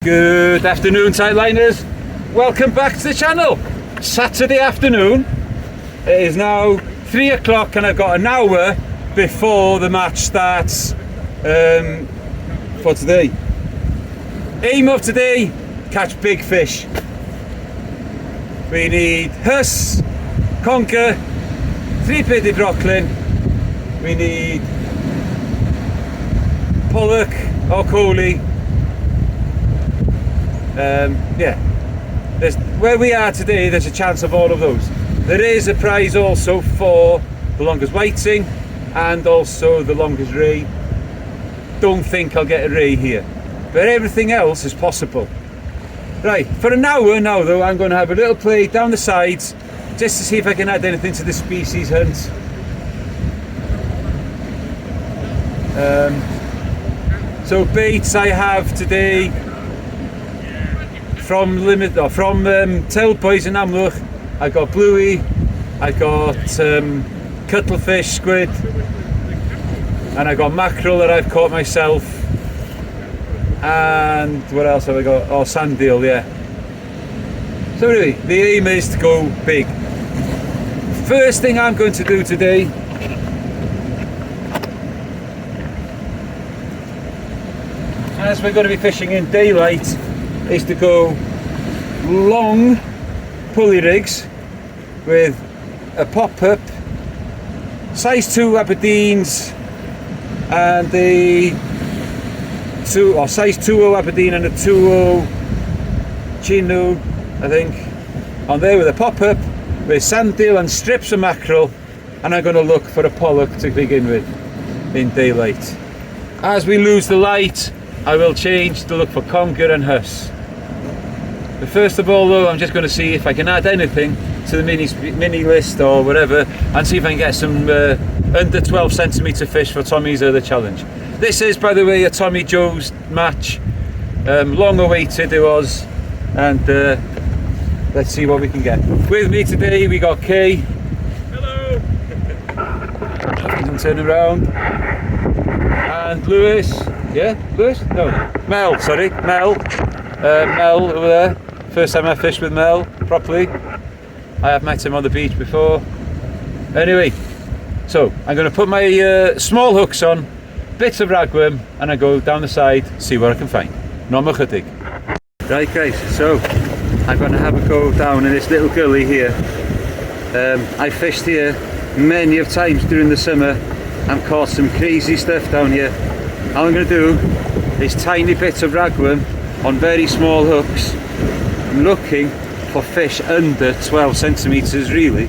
Good afternoon, tightliners. Welcome back to the channel. Saturday afternoon. It is now 3 o'clock and I've got an hour before the match starts for today. Aim of today, catch big fish. We need huss, conger, 3-pitted rockling. We need pollock or coley. Where we are today, there's a chance of all of those. There is a prize also for the longest whiting and also the longest ray. Don't think I'll get a ray here, but everything else is possible. Right, for an hour now though, I'm going to have a little play down the sides just to see if I can add anything to the species hunt. So baits I have today from Tell Boys in Amlwch. I got bluey, I got cuttlefish, squid, and I got mackerel that I've caught myself. And what else have I got? Oh, sand eel, yeah. So anyway, the aim is to go big. First thing I'm going to do today as we're going to be fishing in daylight is to go long pulley rigs with a pop-up, size 2 Aberdeens and size 2.0 Aberdeen and a 2.0 Chinook, I think, on there with a pop-up with sand eel and strips of mackerel, and I'm going to look for a pollock to begin with in daylight. As we lose the light, I will change to look for conger and huss. But first of all though, I'm just going to see if I can add anything to the mini list or whatever, and see if I can get some under 12 centimetre fish for Tommy's other challenge. This is, by the way, a Tommy Joe's match, long awaited it was, and let's see what we can get. With me today we got Kay. Hello. Don't turn around. And Lewis. Yeah, Lewis? No, Mel, sorry, Mel. Mel over there. First time I fished with Mel properly. I have met him on the beach before. Anyway, so I'm going to put my small hooks on, bits of ragworm, and I go down the side, see what I can find. Not much dig. Right guys, so I'm going to have a go down in this little gully here. I fished here many of times during the summer and caught some crazy stuff down here. All I'm going to do is tiny bits of ragworm on very small hooks. I'm looking for fish under 12 centimetres really,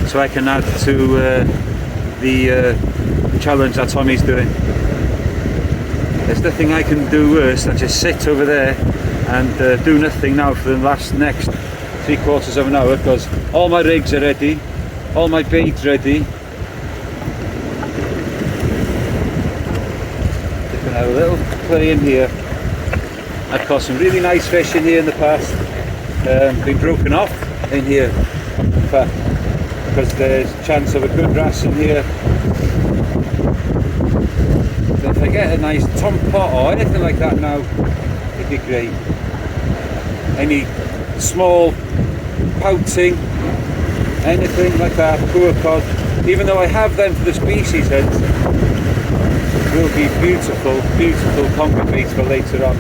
so I can add to the challenge that Tommy's doing. There's nothing I can do worse than just sit over there and do nothing now for the next 3/4 of an hour, because all my rigs are ready, all my bait's ready. Have a little play in here. I've caught some really nice fish in here in the past, been broken off in here, in fact, because there's a chance of a good wrasse in here. So if I get a nice tom pot or anything like that now, it'd be great. Any small pouting, anything like that, poor cod, even though I have them for the species heads, will be beautiful, beautiful conger baits for later on.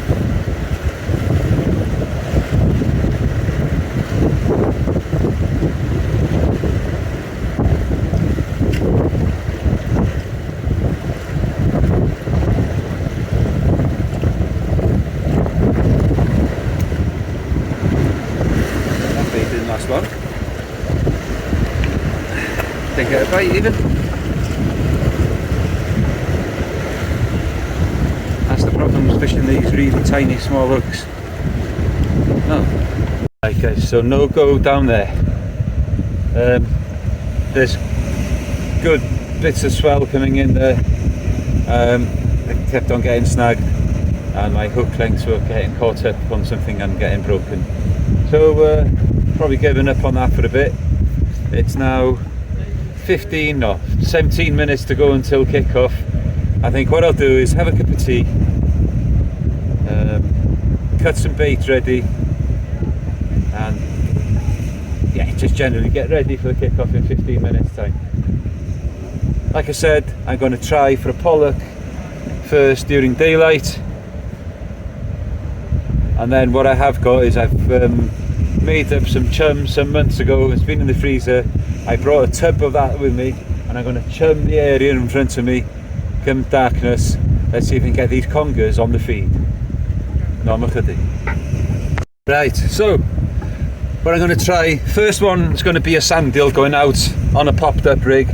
That bait didn't last long. Didn't get a bite even. That's the problem with fishing these really tiny small hooks. Oh. Right guys, so no go down there. There's good bits of swell coming in there. I kept on getting snagged and my hook lengths were getting caught up on something and getting broken. So probably giving up on that for a bit. It's now 17 minutes to go until kick-off. I think what I'll do is have a cup of tea, cut some bait ready, and yeah, just generally get ready for the kick-off in 15 minutes time. Like I said, I'm going to try for a pollock first during daylight, and then what I have got is I've made up some chum some months ago. It's been in the freezer. I brought a tub of that with me, and I'm going to chum the area in front of me come darkness. Let's see if we can get these congers on the feed. No, right, so what I'm going to try, first one is going to be a sand eel going out on a popped up rig.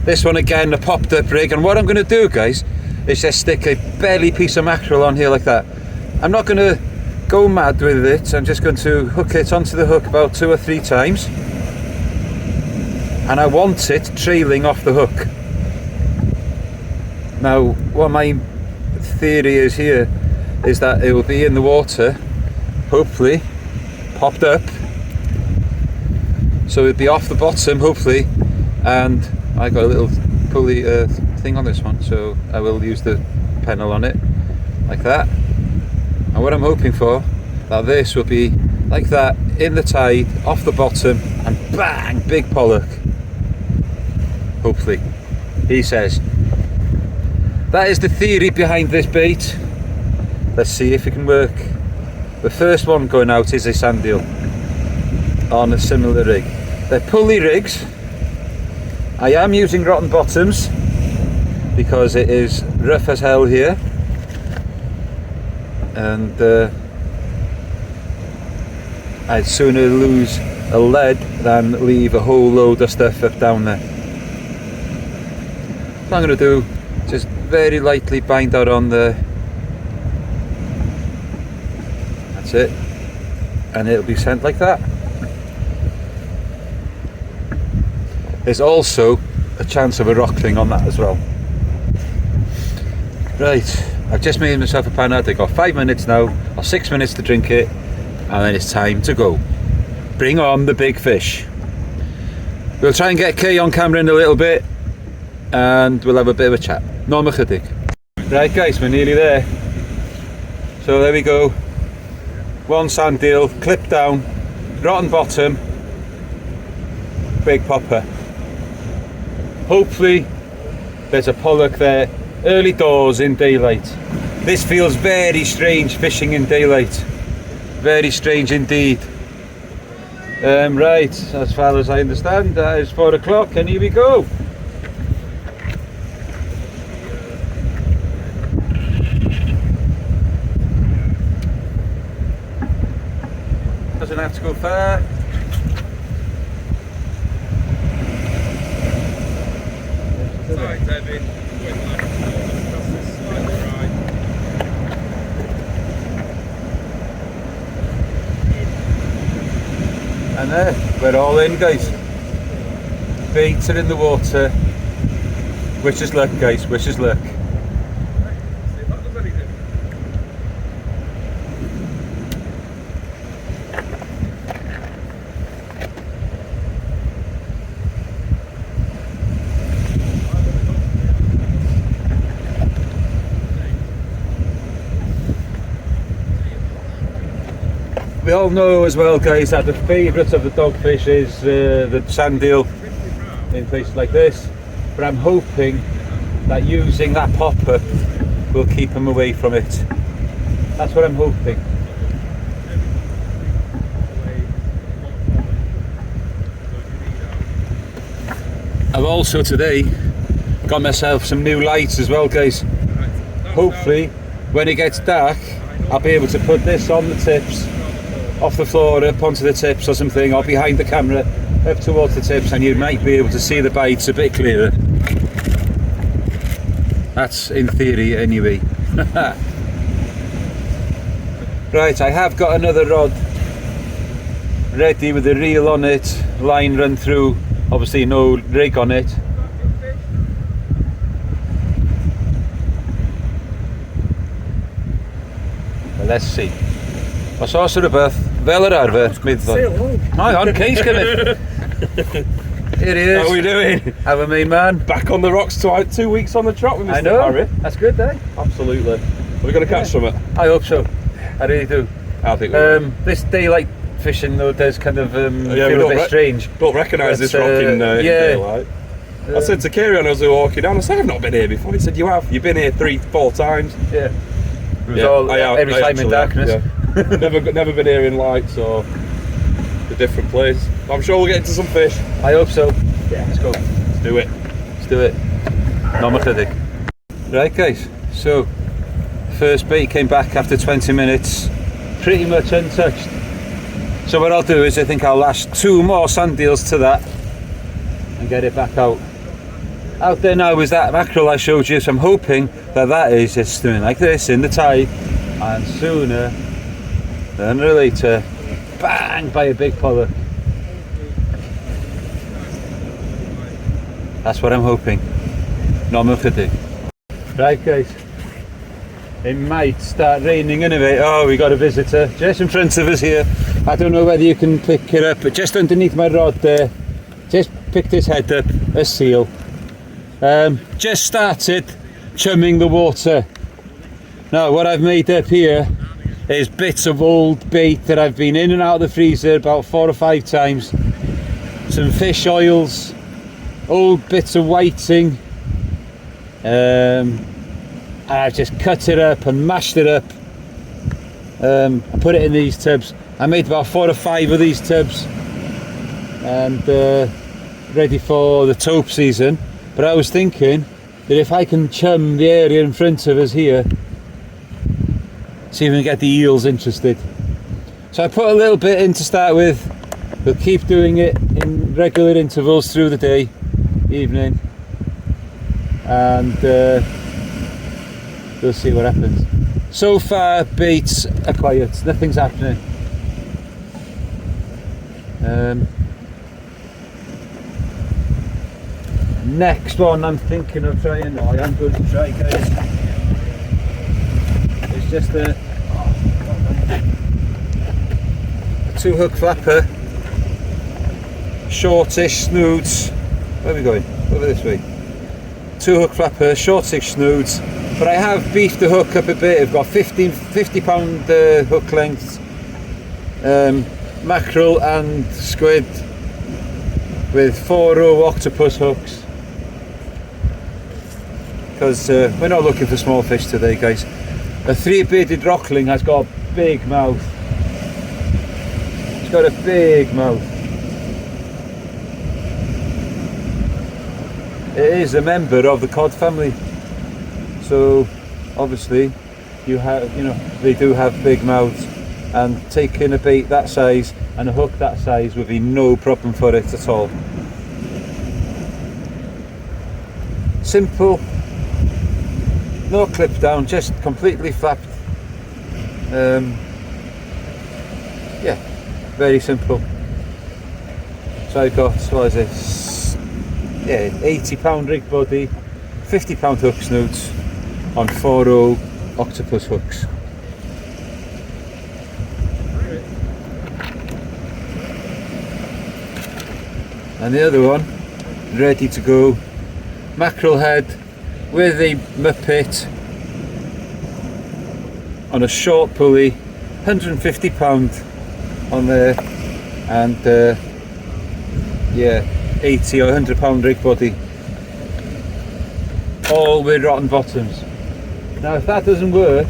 This one again, a popped up rig, and what I'm going to do, guys, is just stick a belly piece of mackerel on here like that. I'm not going to go mad with it. I'm just going to hook it onto the hook about 2 or 3 times, and I want it trailing off the hook. Now what my theory is here is that it will be in the water, hopefully popped up, so it'll be off the bottom hopefully, and I got a little pulley thing on this one, so I will use the pennel on it like that. And what I'm hoping for, that this will be like that in the tide, off the bottom, and bang, big pollock. Hopefully, he says. That is the theory behind this bait. Let's see if it can work. The first one going out is a sand eel on a similar rig. They're pulley rigs. I am using rotten bottoms because it is rough as hell here, and I'd sooner lose a lead than leave a whole load of stuff up down there. So I'm going to do, just very lightly bind that on there. That's it, and it'll be sent like that. There's also a chance of a rockling on that as well. Right, I've just made myself a panade. I've got 5 minutes now, or 6 minutes to drink it, and then it's time to go. Bring on the big fish. We'll try and get Kay on camera in a little bit, and we'll have a bit of a chat. No chydig. Right guys, we're nearly there. So there we go. One sand eel, clipped down, rotten bottom, big popper. Hopefully there's a pollock there, early doors in daylight. This feels very strange, fishing in daylight. Very strange indeed. Right, as far as I understand, that is 4 o'clock, and here we go. Doesn't have to go far. Sorry, David. And there, we're all in, guys. Baits are in the water. Wish us luck, guys, wish us luck. We all know as well, guys, that the favourite of the dogfish is the sand eel in places like this, but I'm hoping that using that pop-up will keep them away from it. That's what I'm hoping. I've also today got myself some new lights as well, guys. Hopefully when it gets dark I'll be able to put this on the tips, off the floor up onto the tips or something, or behind the camera up towards the tips, and you might be able to see the bites a bit clearer. That's in theory anyway. Right, I have got another rod ready with a reel on it, line run through, obviously no rig on it. Well, let's see. Os oes rhywbeth fel yr arfer, meddwl. Hang on, Kay's coming. Here he is. How are we doing? Have a main man. Back on the rocks 2 weeks on the trot with Mr. I know. Harry. That's good, eh? Absolutely. We're going to catch some. I hope so. I really do. I think we will. This daylight fishing though does kind of Yeah, feel a bit strange. Don't recognise this But, rock in yeah. daylight. I said to Kerry as we were walking down, I said, I've not been here before. He said, you have. You've been here 3-4 times. Yeah. It was all, every time in actually darkness. have, yeah. never been here in lights or a different place. I'm sure we'll get into some fish. I hope so. Yeah, let's go. Let's do it. Let's do it. Not much of it. Right guys, so first bait came back after 20 minutes, pretty much untouched. So what I'll do is I think I'll lash 2 more sand eels to that and get it back out. Out there now is that mackerel I showed you, so I'm hoping that is just doing like this in the tide, and sooner than later, bang, by a big pollock. That's what I'm hoping. Not much to do. Right guys, it might start raining anyway. Oh, we got a visitor just in front of us here. I don't know whether you can pick it up, but just underneath my rod there, just picked his head up, a seal. Just started chumming the water. Now what I've made up here is bits of old bait that I've been in and out of the freezer about 4 or 5 times. Some fish oils, old bits of whiting, and I've just cut it up and mashed it up. I put it in these tubs. I made about 4 or 5 of these tubs and ready for the taupe season. But I was thinking that if I can chum the area in front of us here, see if we can get the eels interested. So I put a little bit in to start with. We'll keep doing it in regular intervals through the day, evening, and we'll see what happens. So far baits are quiet, nothing's happening. Next one I'm thinking of trying, I am going to try guys, it's just a 2-hook flapper, shortish snoods. Where are we going? Over this way. 2-hook flapper, shortish snoods, but I have beefed the hook up a bit. I've got 50 pound hook lengths, mackerel and squid with 4-row octopus hooks, because we're not looking for small fish today guys. A 3-bearded rockling has got a big mouth. It's got a big mouth. It is a member of the cod family, so obviously they do have big mouths, and taking a bait that size and a hook that size would be no problem for it at all. Simple, no clip down, just completely flapped. Yeah, very simple. So I got, what is this? Yeah, 80 pound rig body, 50 pound hook snoods on 4-row octopus hooks. And the other one, ready to go, mackerel head with a muppet on a short pulley, 150 pound on there, and yeah, 80 or 100 pound rig body, all with rotten bottoms. Now if that doesn't work,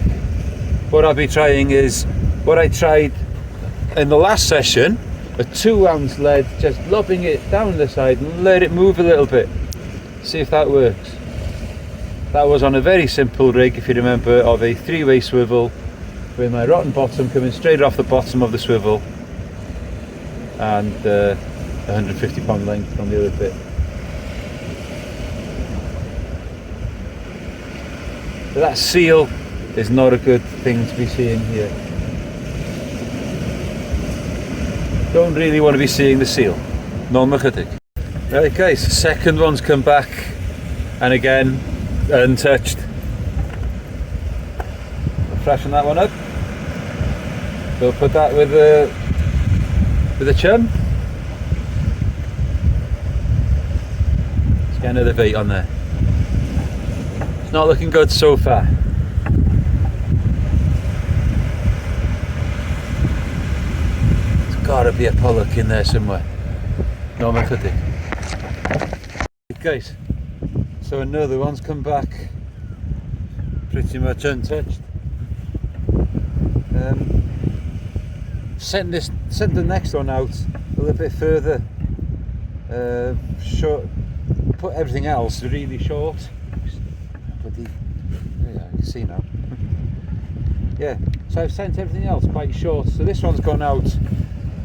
what I'll be trying is what I tried in the last session, a 2-ounce lead, just lobbing it down the side and let it move a little bit, see if that works. That was on a very simple rig, if you remember, of a 3-way swivel with my rotten bottom coming straight off the bottom of the swivel, and 150 pound length on the other bit. But that seal is not a good thing to be seeing here. Don't really want to be seeing the seal. No machadik. Right guys, the second one's come back, and again untouched. I'll freshen that one up. We'll put that with a chum. Let's get another bait on there. It's not looking good so far. Gotta be a pollock in there somewhere. No methodic. Guys, so another one's come back pretty much untouched. Send the next one out a little bit further. Put everything else really short. Bloody, yeah, you can see now. Yeah, so I've sent everything else quite short. So this one's gone out a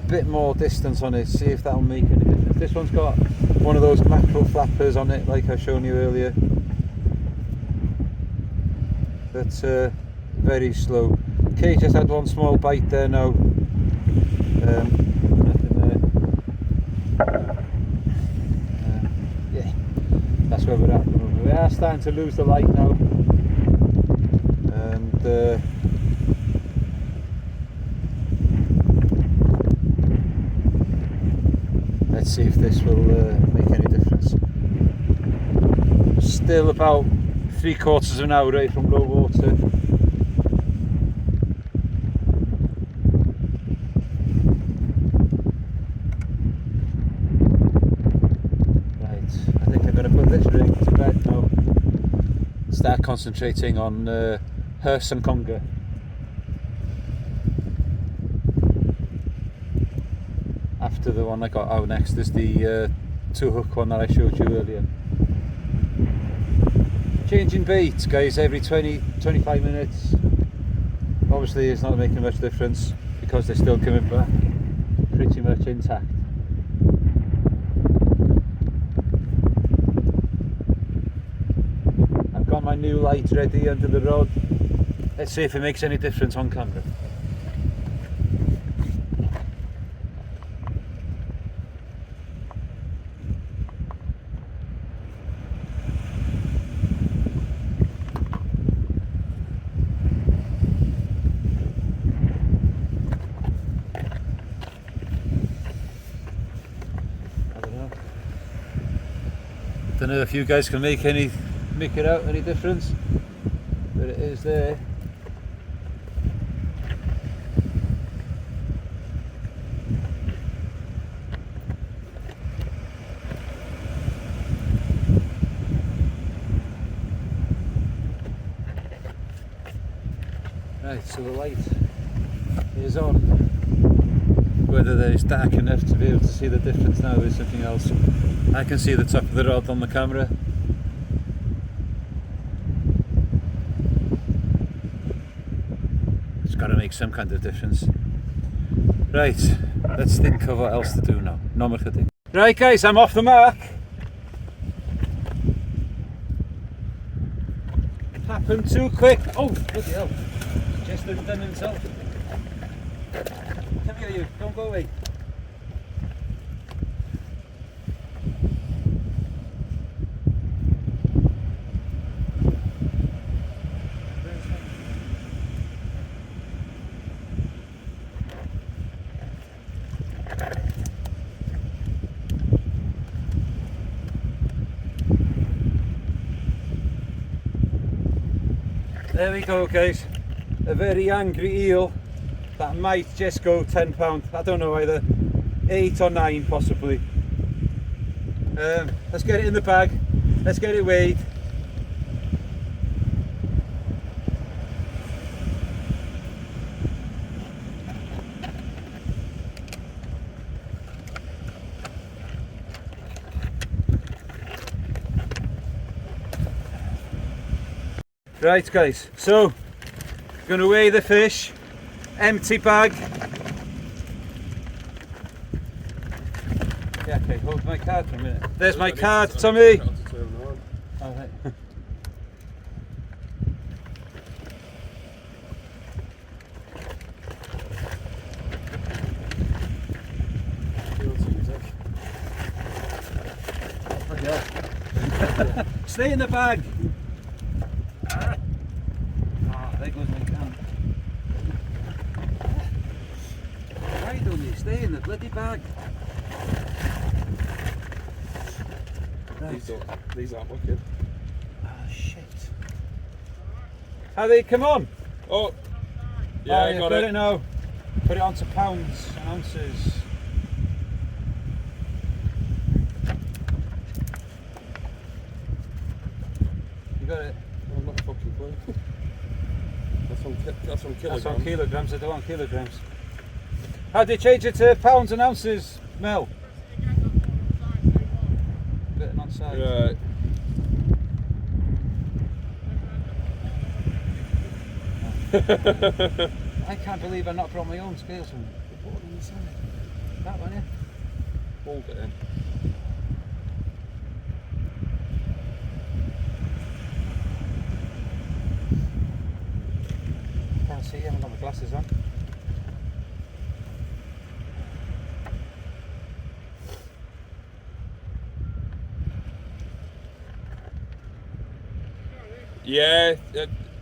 bit more distance on it. See if that'll make any difference. This one's got one of those mackerel flappers on it, like I've shown you earlier. That's very slow. Kay just had one small bite there now. Nothing there. Yeah, that's where we're at. We are starting to lose the light now, and let's see if this will make any difference. Still about 3/4 of an hour away from low water. Start concentrating on huss and conger. After the one I got out next is the 2-hook one that I showed you earlier. Changing baits, guys, every 20-25 minutes. Obviously it's not making much difference because they're still coming back pretty much intact. Got my new light ready under the rod. Let's see if it makes any difference on camera. I don't know if you guys can make it out any difference, but it is there. Right, so the light is on. Whether it's dark enough to be able to see the difference now is something else. I can see the top of the rod on the camera. Got to make some kind of difference. Right, let's think of what else to do now. No more to think. Right guys, I'm off the mark. Happened too quick. Oh, bloody hell. Just undone himself. Come here you, don't go away. There we go guys, a very angry eel that might just go £10, I don't know, either 8 or 9 possibly. Let's get it in the bag, let's get it weighed. Right guys, so gonna weigh the fish, empty bag. Yeah, okay, hold my card for a minute. There's my card, Tommy. All right. Stay in the bag. There goes my can. Why don't you stay in the bloody bag? Right. These aren't looking. Oh shit. How they come on? Oh, yeah, I got it now. Put it onto pounds and ounces. You got it? I'm not fucking playing. That's on kilograms. That's on kilograms, I don't want kilograms. How do you change it to pounds and ounces, Mel? Bit on side. Right. I can't believe I not brought my own scales from that one, yeah. Hold it in. Can't see, I haven't got my glasses on. Yeah,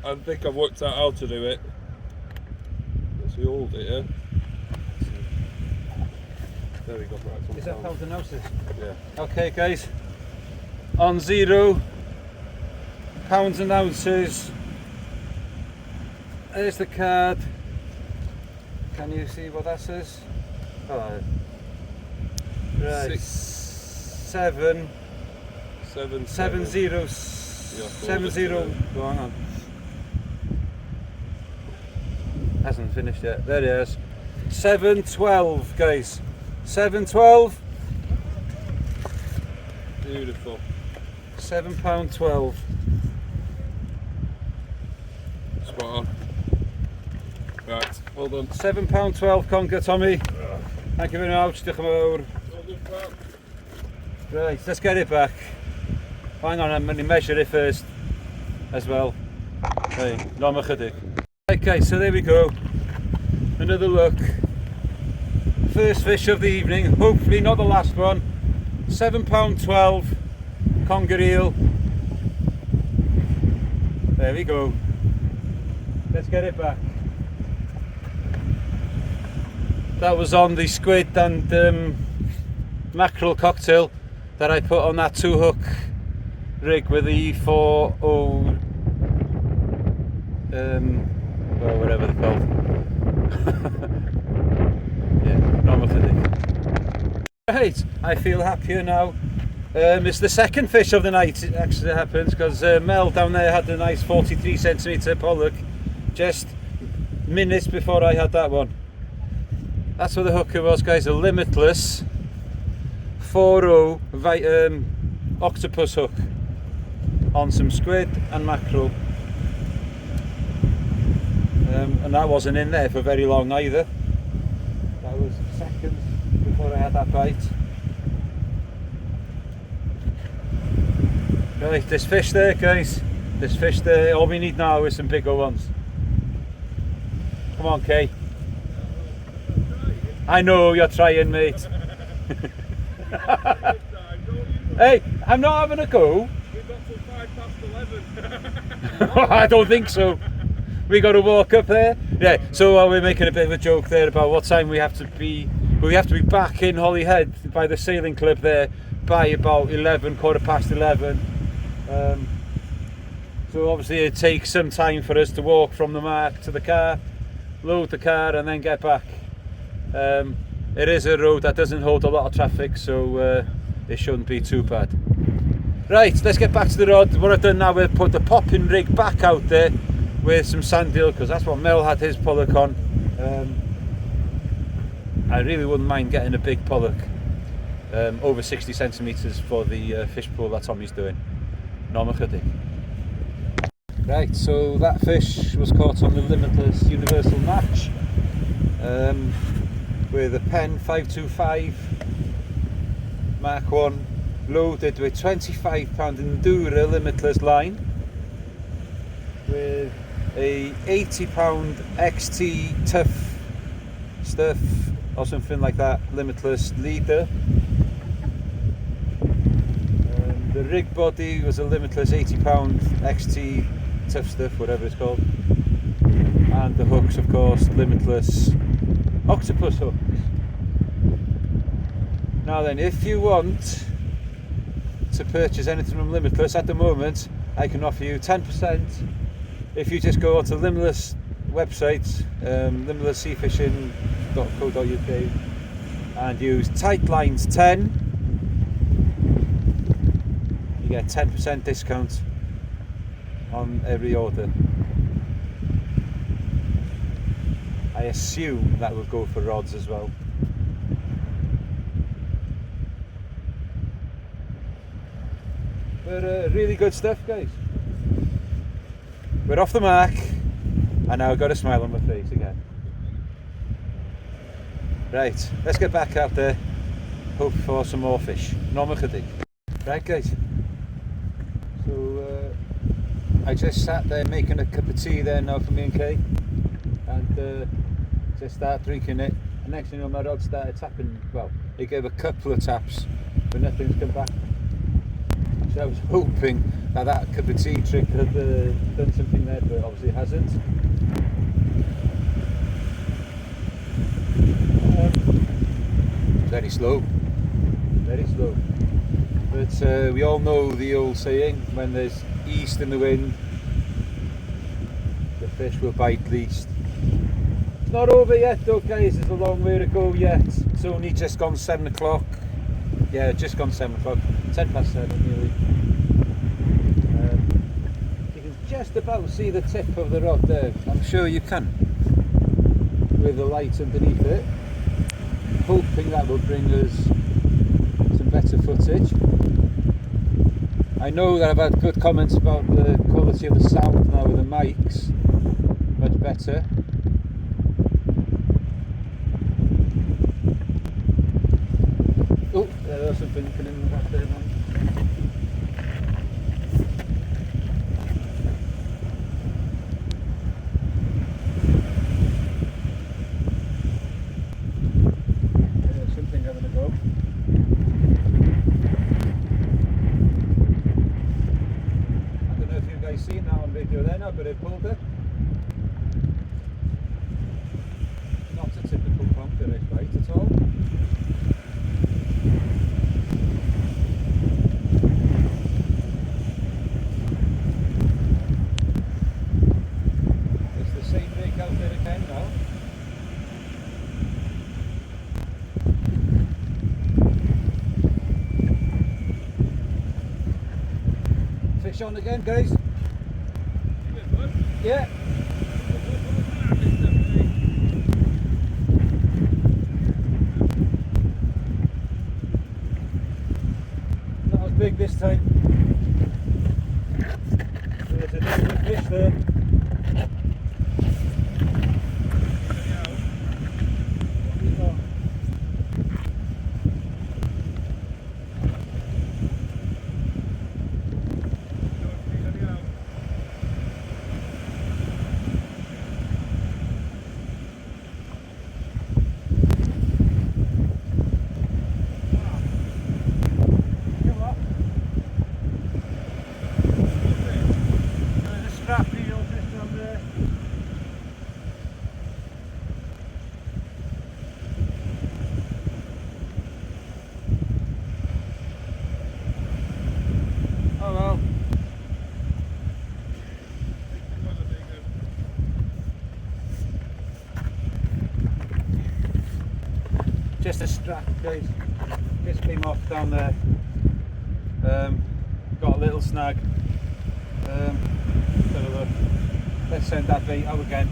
I think I've worked out how to do it. Let's see, hold it, yeah? There we go, right. Is that pounds and ounces? Yeah. Okay guys, on 0, pounds and ounces. There's the card. Can you see what that says? Oh. Right. 7 7 0 7 0. Go on. Hasn't finished yet. There it is. 712, guys. 712. Beautiful. £7.12. Spot on. Right, well done. £7.12 conger, Tommy. Thank you very much. Diolch yn fawr. Right, let's get it back. Hang on, I'm going to measure it first as well. Hey, no more chydig. Right guys, so there we go. Another look. First fish of the evening, hopefully not the last one. £7.12 conger eel. There we go. Let's get it back. That was on the squid and mackerel cocktail that I put on that 2-hook rig with the 4.0 well, whatever they're called. Yeah, normal fitting. Right, I feel happier now. It's the second fish of the night, it actually happens, because Mel down there had a nice 43cm pollock just minutes before I had that one. That's what the hooker was, guys, a limitless 4.0 octopus hook on some squid and mackerel. And that wasn't in there for very long either. That was seconds before I had that bite. Right, this fish there, guys. This fish there, all we need now is some bigger ones. Come on, Kay. I know you're trying, mate. Hey, I'm not having a go. We've got till 11. I don't think so. We got to walk up there. Yeah. So we're making a bit of a joke there about what time we have to be. We have to be back in Holyhead by the sailing club there by about 11, quarter past 11. So obviously it takes some time for us to walk from the mark to the car, load the car, and then get back. It is a road that doesn't hold a lot of traffic, so it shouldn't be too bad. Right, let's get back to the rod. What I've done now is put the popping rig back out there with some sand eel, because that's what Mel had his pollock on. I really wouldn't mind getting a big pollock, over 60 centimetres for the fish pool that Tommy's doing. Normal chydig. Right, so that fish was caught on the limitless universal match with a Pen 525 Mark 1 loaded with £25 Endura limitless line with a £80 XT tough stuff or something like that limitless leader. The rig body was a limitless £80 XT tough stuff, whatever it's called, and the hooks, of course, limitless octopus hooks. Now then, if you want to purchase anything from Limitless at the moment, I can offer you 10% if you just go to website, limitlessseafishing.co.uk, and use Tightlines 10. You get 10% discount on every order. I assume that will go for rods as well. But really good stuff, guys. We're off the mark, and now I've got a smile on my face again. Right, let's get back out there, hope for some more fish. Normal chydig. Right, guys. So I just sat there making a cup of tea there now for me and Kay, and just start drinking it. And next thing you know, my rod started tapping. Well, it gave a couple of taps, but nothing's come back. So I was hoping that that cup of tea trick had done something there, but obviously it hasn't. Very slow, very slow. But we all know the old saying, when there's east in the wind, the fish will bite least. It's not over yet though, guys, there's a long way to go yet. It's only just gone 7 o'clock. Yeah, just gone 7 o'clock, 10 past 7 nearly. You can just about see the tip of the rod there, I'm sure you can, with the light underneath it. Hoping that will bring us some better footage. I know that I've had good comments about the quality of the sound now with the mics, much better. Oh, there's something coming in the back there, man. There's something having a go. I don't know if you guys seen that on video there now, but it pulled it. Not a typical conger bite at all. Fish on again, guys. Yeah. Not as big this time. There's a different fish there. Just a strap, guys. Just came off down there. Got a little snag. Let's send that bait out again.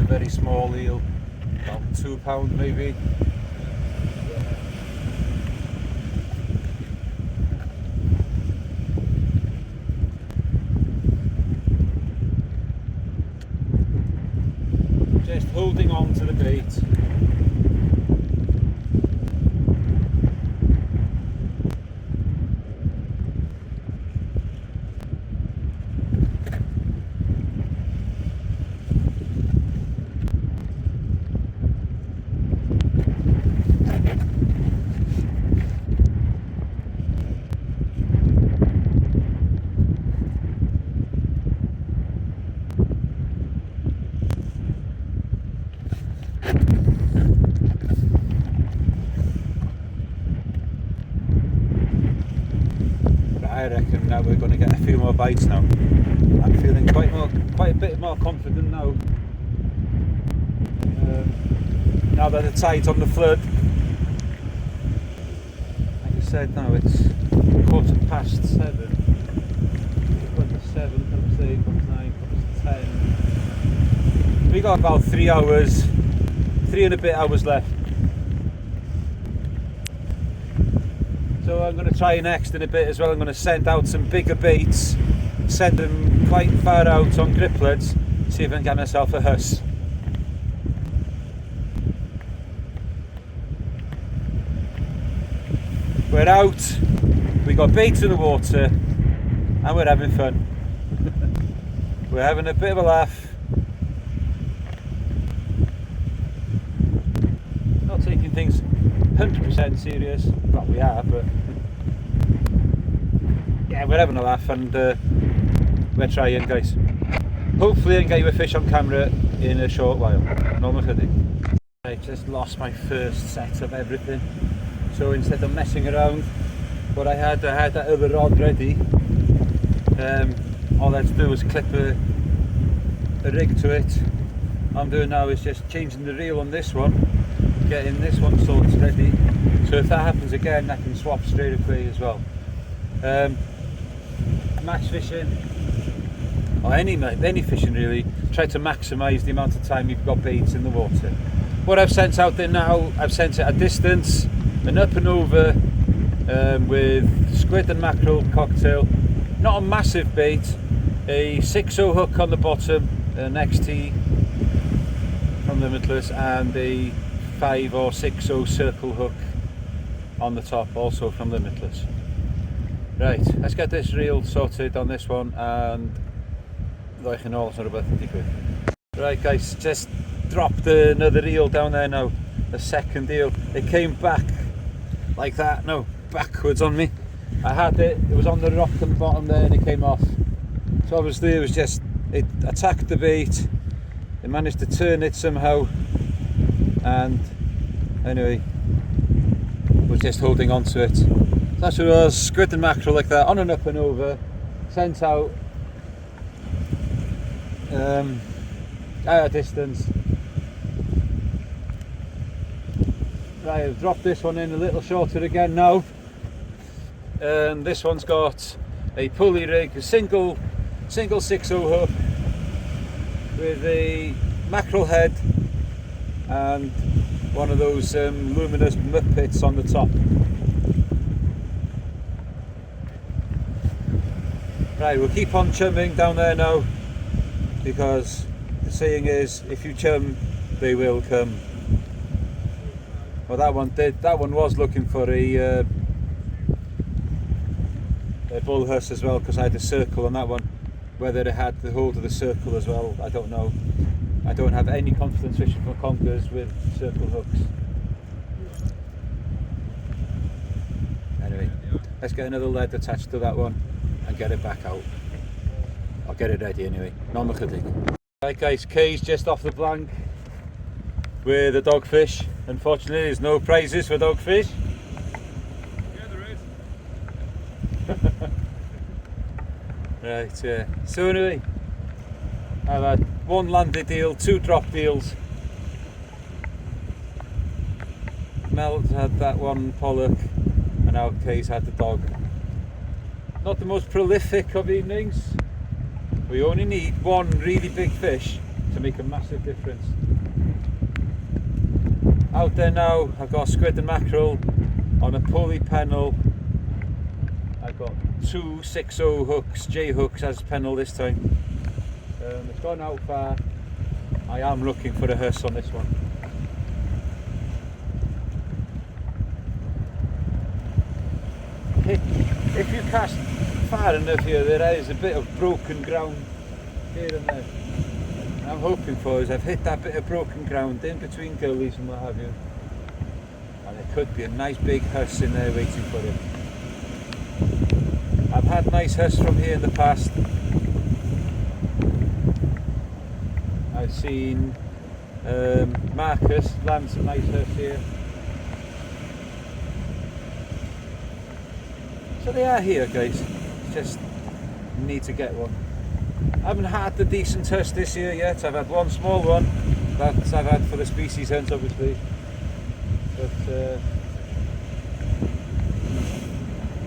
Very small eel, about £2 maybe. just holding on to the bait. I reckon now we're going to get a few more bites now. I'm feeling quite a bit more confident now. Now that the tide's on the flood. Like I said, now it's 7:15. Got to 7, comes 8, comes 9, comes 10. We got about 3 hours, 3 and a bit hours left. So I'm going to try next in a bit as well. I'm going to send out some bigger baits, send them quite far out on griplets, see if I can get myself a huss. We're out, we got baits in the water, and we're having fun. We're having a bit of a laugh. Not taking things 100% serious. Well, we are, but yeah, we're having a laugh, and we're trying, guys. Hopefully I can get you a fish on camera in a short while. I just lost my first set of everything, so instead of messing around, what I had that other rod ready. All I had to do was clip a rig to it. All I'm doing now is just changing the reel on this one, getting this one sorted ready, so if that happens again I can swap straight away as well. Match fishing, or any fishing really, try to maximise the amount of time you've got baits in the water. What I've sent out there now, I've sent it at distance, an up and over with squid and mackerel cocktail, not a massive bait, a 6/0 hook on the bottom, an XT from Limitless, and a 5 or 6/0 circle hook on the top, also from Limitless. Right, let's get this reel sorted on this one, and like an all sort of digwydd. Right guys, just dropped another reel down there now, the second reel. It came back like that, no, backwards on me. I had it was on the rock on the bottom there and it came off. So obviously it attacked the bait, it managed to turn it somehow, and anyway, was just holding on to it. So that's what it was, squid and mackerel like that, on and up and over, sent out at a distance. Right, I've dropped this one in a little shorter again now, and this one's got a pulley rig, a single 6/0 hook with a mackerel head and one of those luminous muppets on the top. Right, we'll keep on chumming down there now, because the saying is, if you chum, they will come. Well, that one did. That one was looking for a bull huss as well, because I had a circle on that one. Whether it had the hold of the circle as well, I don't know. I don't have any confidence fishing for congers with circle hooks. Anyway, let's get another lead attached to that one and get it back out. I'll get it ready anyway. No chydig. Right guys, Kay's just off the blank with a dogfish. Unfortunately, there's no prizes for dogfish. Yeah, there is. Right, yeah. So anyway, I've had one landed deal, 2 drop deals. Mel's had that one pollock, and now Kay's had the dog. Not the most prolific of evenings. We only need one really big fish to make a massive difference. Out there now, I've got squid and mackerel on a pulley pennel. I've got 2 6/0 hooks, J hooks as pennel this time. It's gone out far, I am looking for a huss on this one. If you cast far enough here, there is a bit of broken ground here and there. What I'm hoping for is I've hit that bit of broken ground in between gullies and what have you, and there could be a nice big huss in there waiting for it. I've had nice huss from here in the past. I've seen Marcus land some nice huss here. So they are here, guys. Just need to get one. I haven't had the decent huss this year yet. I've had one small one that I've had for the species hunt, obviously. But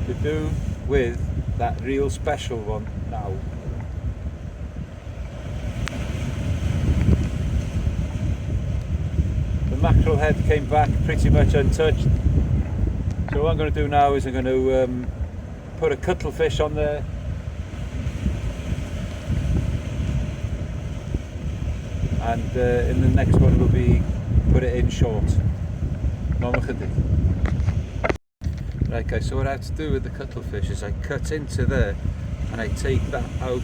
to do with that real special one now. The mackerel head came back pretty much untouched. So what I'm going to do now is I'm going to put a cuttlefish on there. And in the next one will be put it in short. Right guys, so what I have to do with the cuttlefish is I cut into there and I take that out.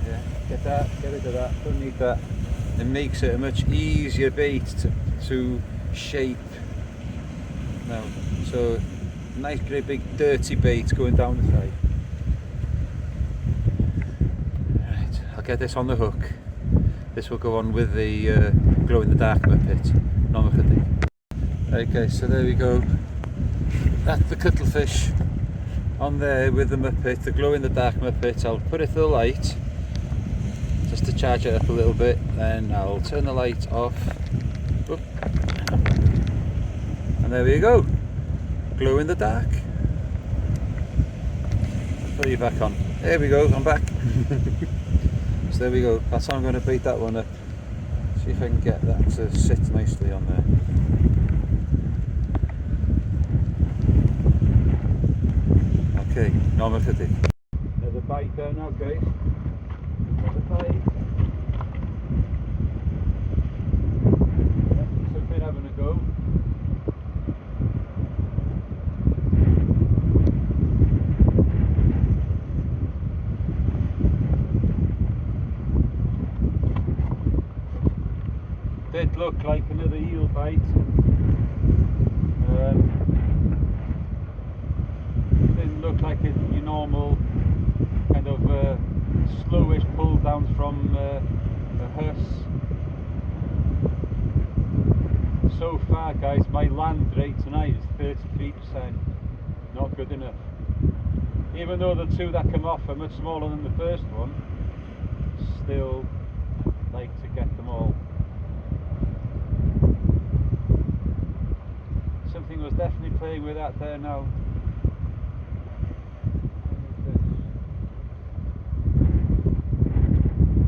Yeah, get rid of that, don't need that. It makes it a much easier bait to shape. Now, so nice great big dirty bait going down the side. Right, I'll get this on the hook. This will go on with the glow in the dark muppet. Right guys, so there we go. That's the cuttlefish on there with the muppet, the glow in the dark muppet. I'll put it to the light just to charge it up a little bit, then I'll turn the light off. Oop. And there we go. Glow in the dark. Put you back on. There we go, I'm back. So there we go. That's how I'm going to bait that one up. See if I can get that to sit nicely on there. Okay, normal fitting. There's a bite there now, guys. There's a bite. Something having a go. Did look like another eel bite. Didn't look like your normal kind of slowish pull down from a huss. So far, guys, my land rate tonight is 33%. Not good enough. Even though the two that come off are much smaller than the first one, still like to get them all. Something was definitely playing with that there now.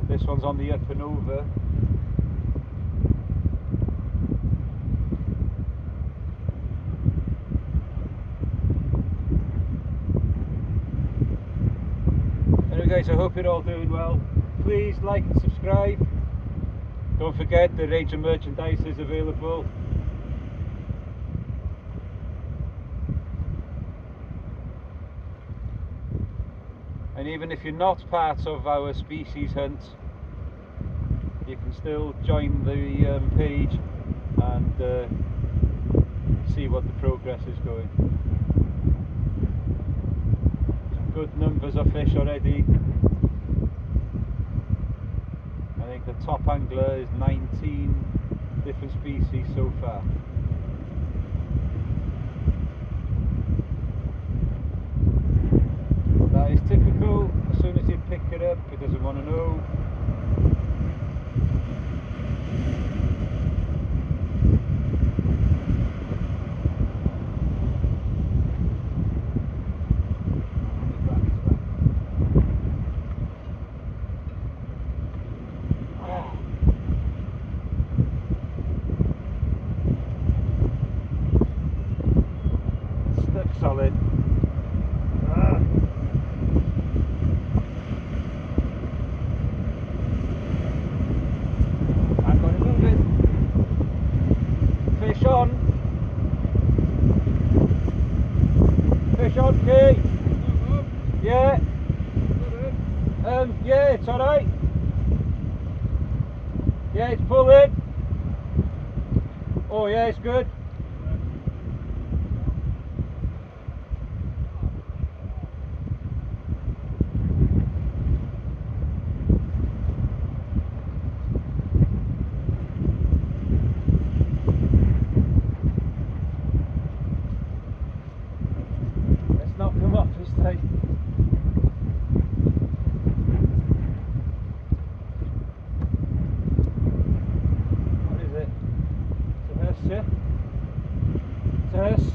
This one's on the up and over. Anyway guys, I hope you're all doing well. Please like and subscribe. Don't forget the range of merchandise is available. And even if you're not part of our species hunt, you can still join the page and see what the progress is going. Some good numbers of fish already. I think the top angler is 19 different species so far. That is typical. As soon as you pick it up, it doesn't want to know. Stuck solid. alright? Yeah, it's pulling. Oh yeah, it's good. Let's not come off this time. What is it? It's a hearse, yeah? It's a hearse?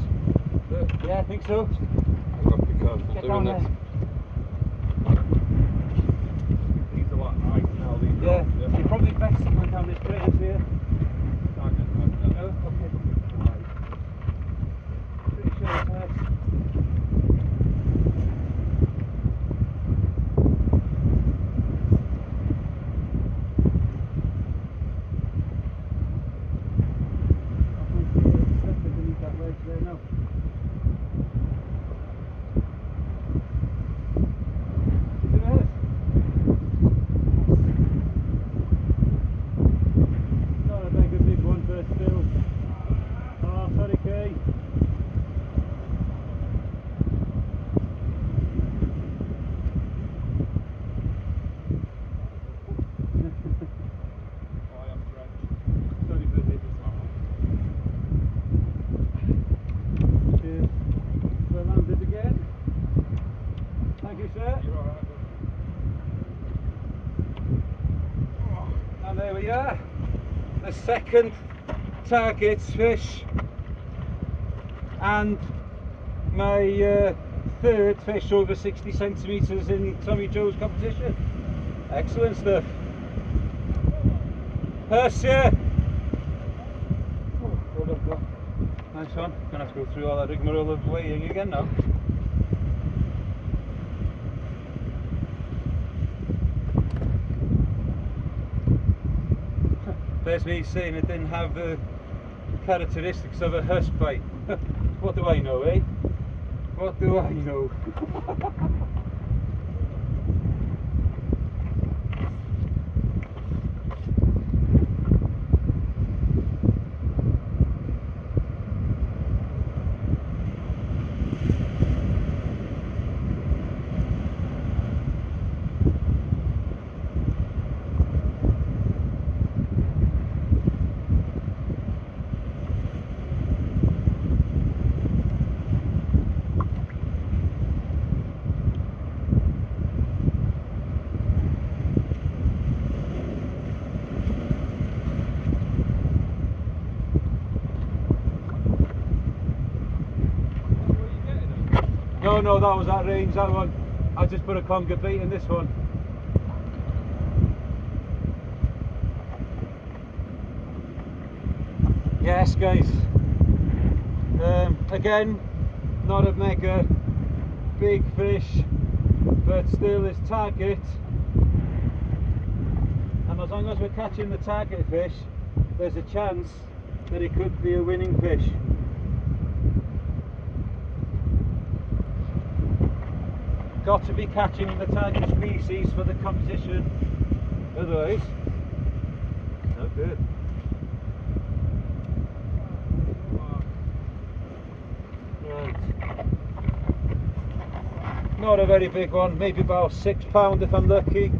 Yeah, I think so. I've got to be careful Get doing down this. there. These are like nice now, these Yeah, are. you're probably best going down this bridge here. Can't get that No? down. Okay. Pretty sure it's a hearse. I am French. Sorry for this. Well landed again. Thank you, sir. You're alright. And there we are. The second target fish and my third fish over 60 centimetres in Tommy Joe's competition. Excellent stuff. Huss, yeah. Nice one. Gonna have to go through all that rigmarole of weighing again now. There's me saying it didn't have the characteristics of a huss bite. What do I know, eh? What do I know? No, that was that range, that one. I just put a conger bait in this one. Yes, guys. Again, not a mega big fish, but still his target. And as long as we're catching the target fish, there's a chance that it could be a winning fish. Got to be catching the target species for the competition, otherwise not good. Right. Not a very big one, maybe about £6 if I'm lucky.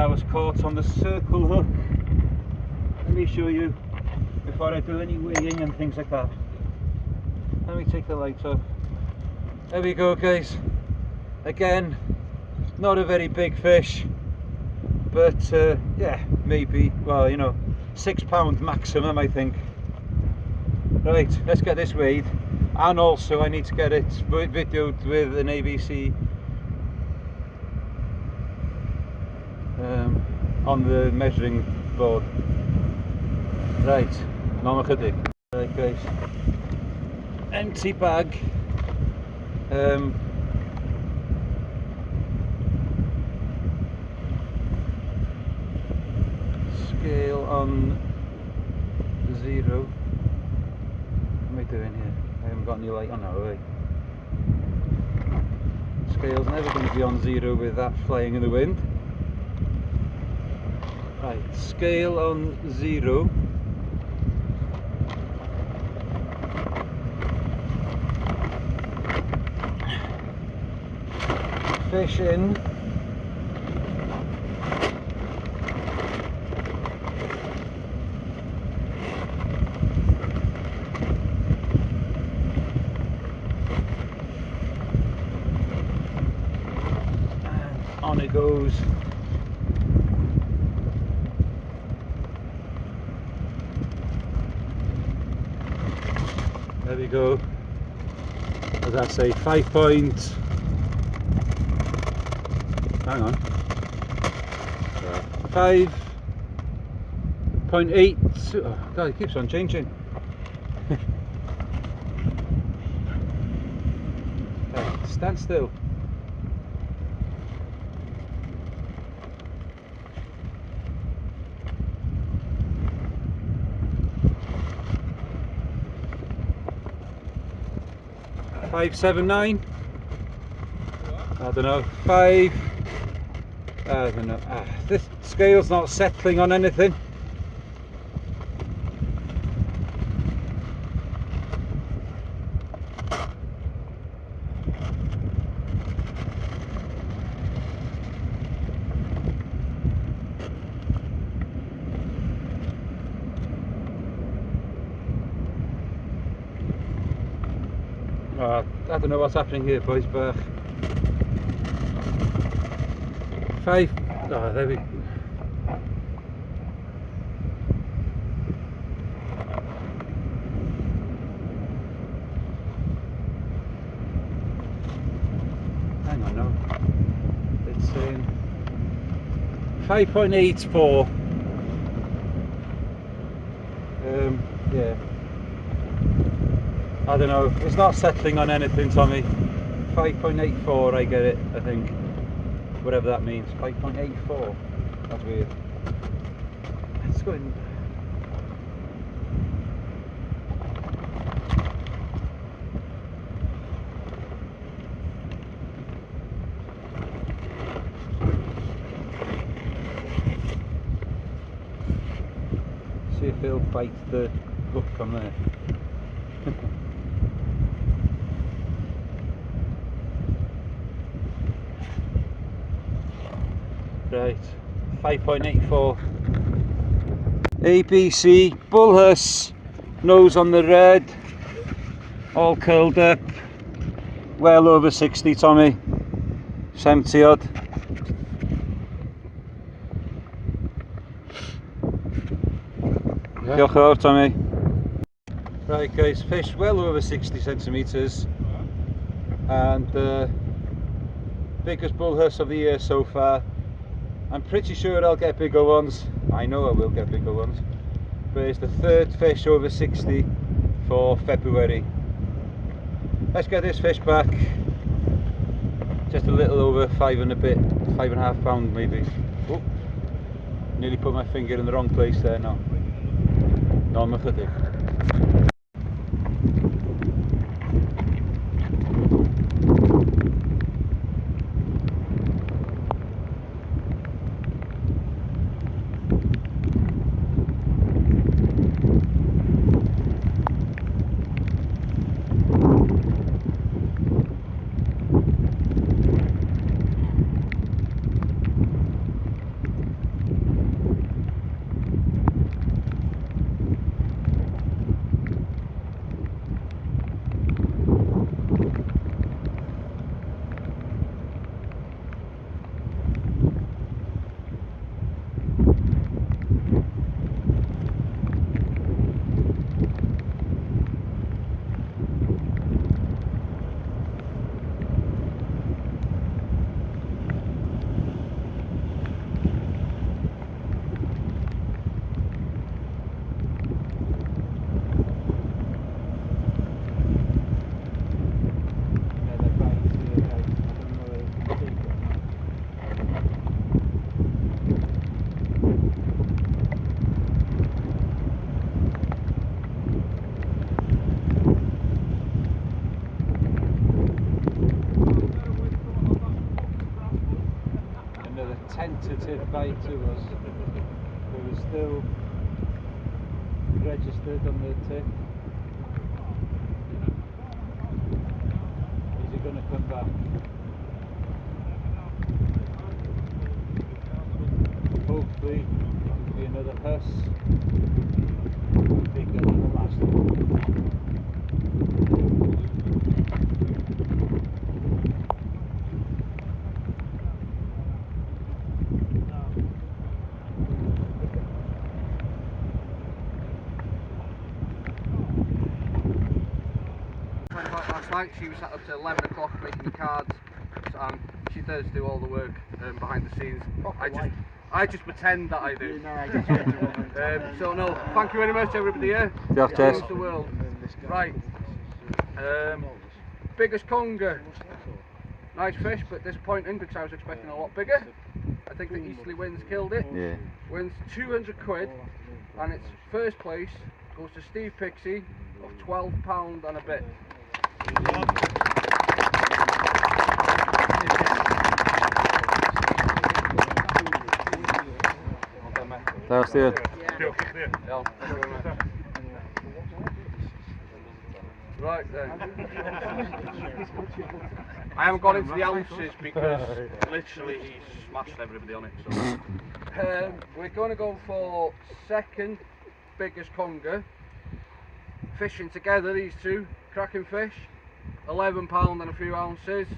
that was caught on the circle hook. Let me show you before I do any weighing and things like that. Let me take the lights off. There we go, guys. Again, not a very big fish, but yeah, maybe, well, you know, £6 maximum, I think. Right, let's get this weighed, and also I need to get it videoed with an ABC on the measuring board. Right, no chydig. Right, guys, empty bag. Scale on 0. What am I doing here? I haven't got any light on now, have I? Scale's never going to be on 0 with that flying in the wind. Right, scale on 0. Fish in. And on it goes. There we go. As I say, 5 point. Hang on. 5.8. Oh God, it keeps on changing. Hey, stand still. $5.79. I don't know. I don't know. This scale's not settling on anything. I don't know what's happening here, boys, but there we go. Hang on now. It's saying 5.84. Yeah. I don't know. It's not settling on anything, Tommy. 5.84, I get it, I think. Whatever that means. 5.84. That's weird. It's going. See if it'll bite the hook from there. Right, 5.84. ABC, bull huss, nose on the red, all curled up, well over 60, Tommy, 70 odd. Diolch yn fawr, Tommy. Right guys, fish well over 60 centimetres and biggest bull huss of the year so far. I'm pretty sure I'll get bigger ones. I know I will get bigger ones. But it's the third fish over 60 for February. Let's get this fish back. Just a little over 5 and a bit, 5.5 pound maybe. Oh, nearly put my finger in the wrong place there now. No, I'm chydig. a tentative bite to us, but we're still registered on the tip. Is he going to come back? Hopefully it'll be another huss, bigger than the last one. Last night she was sat up to 11 o'clock making the cards, and she does do all the work behind the scenes. I just pretend that I do. So no, thank you very much everybody here. Cheers. The world. Right. Biggest conger. Nice fish, but disappointing because I was expecting a lot bigger. I think the easterly winds killed it. Yeah. Wins 200 quid, and its first place goes to Steve Pixie of £12 and a bit. Thanks, Steve. Right then. I haven't got into the ounces because literally he smashed everybody on it. So we're going to go for second biggest conger. Fishing together, these two cracking fish. £11 and a few ounces.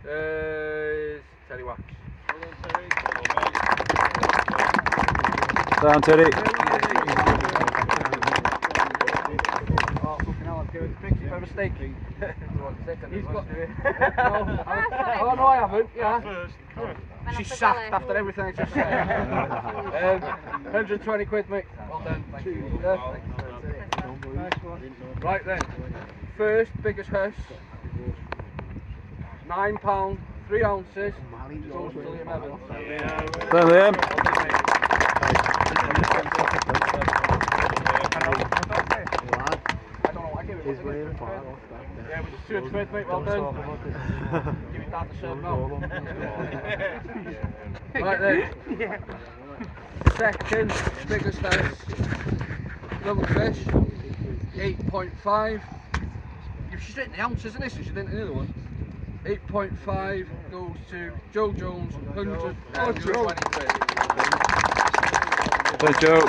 Terry Wax. Down, Terry. Oh, fucking hell, I've given it to Pixie by mistake. He's got... Oh, no, I haven't, yeah. She's sacked after everything I just said. 120 quid, mate. Well done, thank you. Yeah. Right then, first biggest huss. £9, 3 ounces. Goes to Liam Evans. Down, Liam. Yeah, it was 200 quid, mate, well done. Give it that to serve now. Right then, second biggest house, lovely fish, 8.5. She's hitting the ounces, isn't it? She's hitting the other one. 8.5 goes to Joe Jones, 120 quid. So, Joe.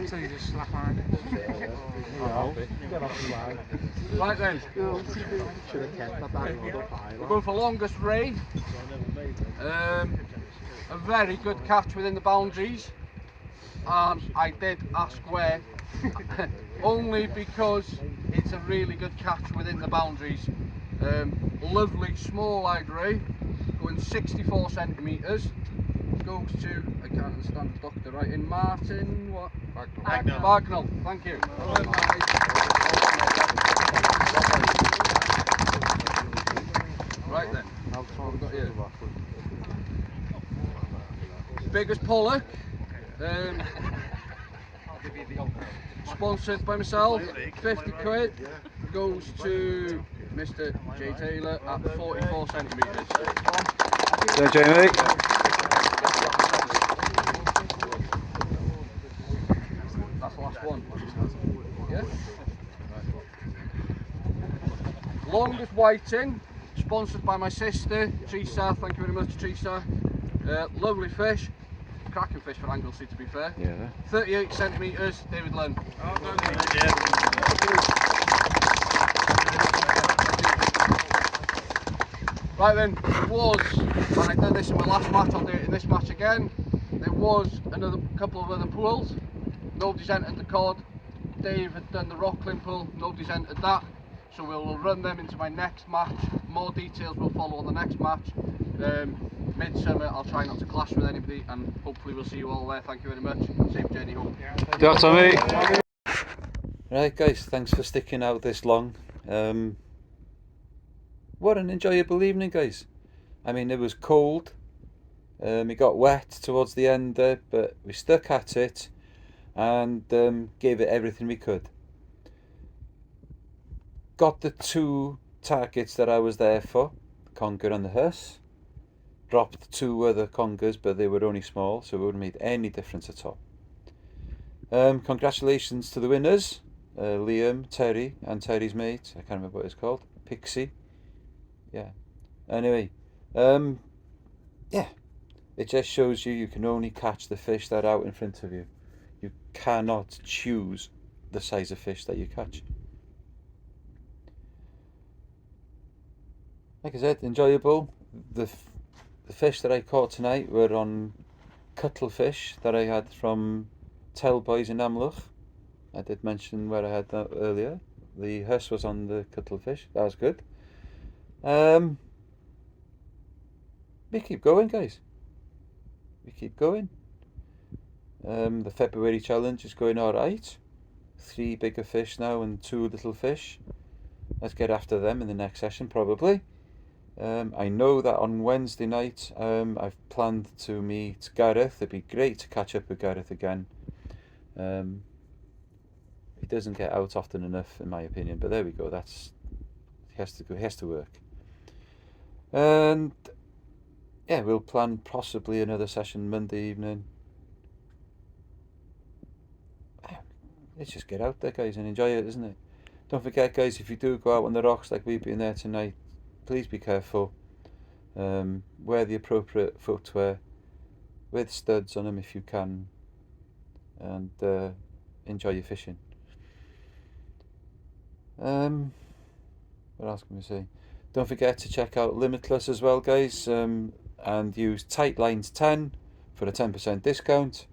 So you just slap on it. Right then, we're going for longest ray. A very good catch within the boundaries, and I did ask where, only because it's a really good catch within the boundaries. Lovely small-eyed ray, going 64 centimetres. Goes to, I can't understand the doctor right in, Martin, what? Bagnall, thank you. Right then, what have we got here? Biggest pollock, sponsored by myself, 50 quid, goes to Mr. J Taylor at 44 centimetres. So, Jamie. That's the last one. Yeah? Longest whiting, sponsored by my sister, Teresa. Thank you very much, Teresa. Lovely fish. Cracking fish for Anglesey, to be fair. Yeah. 38 centimetres, David Lunn. Right then, there was, and I did this in my last match, I'll do it in this match again. There was another couple of other pools. Nobody's entered the cod. Dave had done the rockling pool, nobody's entered that. So we'll run them into my next match. More details will follow on the next match. Midsummer, I'll try not to clash with anybody, and hopefully we'll see you all there. Thank you very much. Safe journey home. Thanks, Tommy. Right, guys, thanks for sticking out this long. What an enjoyable evening, guys. I mean, it was cold. It got wet towards the end there, but we stuck at it and gave it everything we could. got the two targets that I was there for, the conger and the huss. Dropped two other congers, but they were only small, so it wouldn't make any difference at all. Congratulations to the winners, Liam, Terry, and Terry's mate. I can't remember what it's called. Pixie. Yeah. Anyway, yeah. It just shows you can only catch the fish that are out in front of you. You cannot choose the size of fish that you catch. Like I said, enjoyable. The fish that I caught tonight were on cuttlefish that I had from Tell Boys in Amlwch. I did mention where I had that earlier. The huss was on the cuttlefish. That was good. We keep going, guys. We keep going. The February challenge is going alright. 3 bigger fish now and 2 little fish. Let's get after them in the next session probably. I know that on Wednesday night I've planned to meet Gareth. It'd be great to catch up with Gareth again. He doesn't get out often enough in my opinion, but there we go. He has to work. And yeah, we'll plan possibly another session Monday evening. Let's just get out there, guys, and enjoy it, isn't it? Don't forget, guys, if you do go out on the rocks like we've been there tonight, please be careful. Wear the appropriate footwear with studs on them if you can, and enjoy your fishing. What else can we say? Don't forget to check out Limitless as well, guys, and use Tightlines10 for a 10% discount.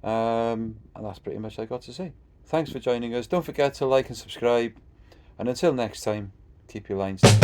And that's pretty much all I got to say. Thanks for joining us. Don't forget to like and subscribe, and until next time, keep your lines tight.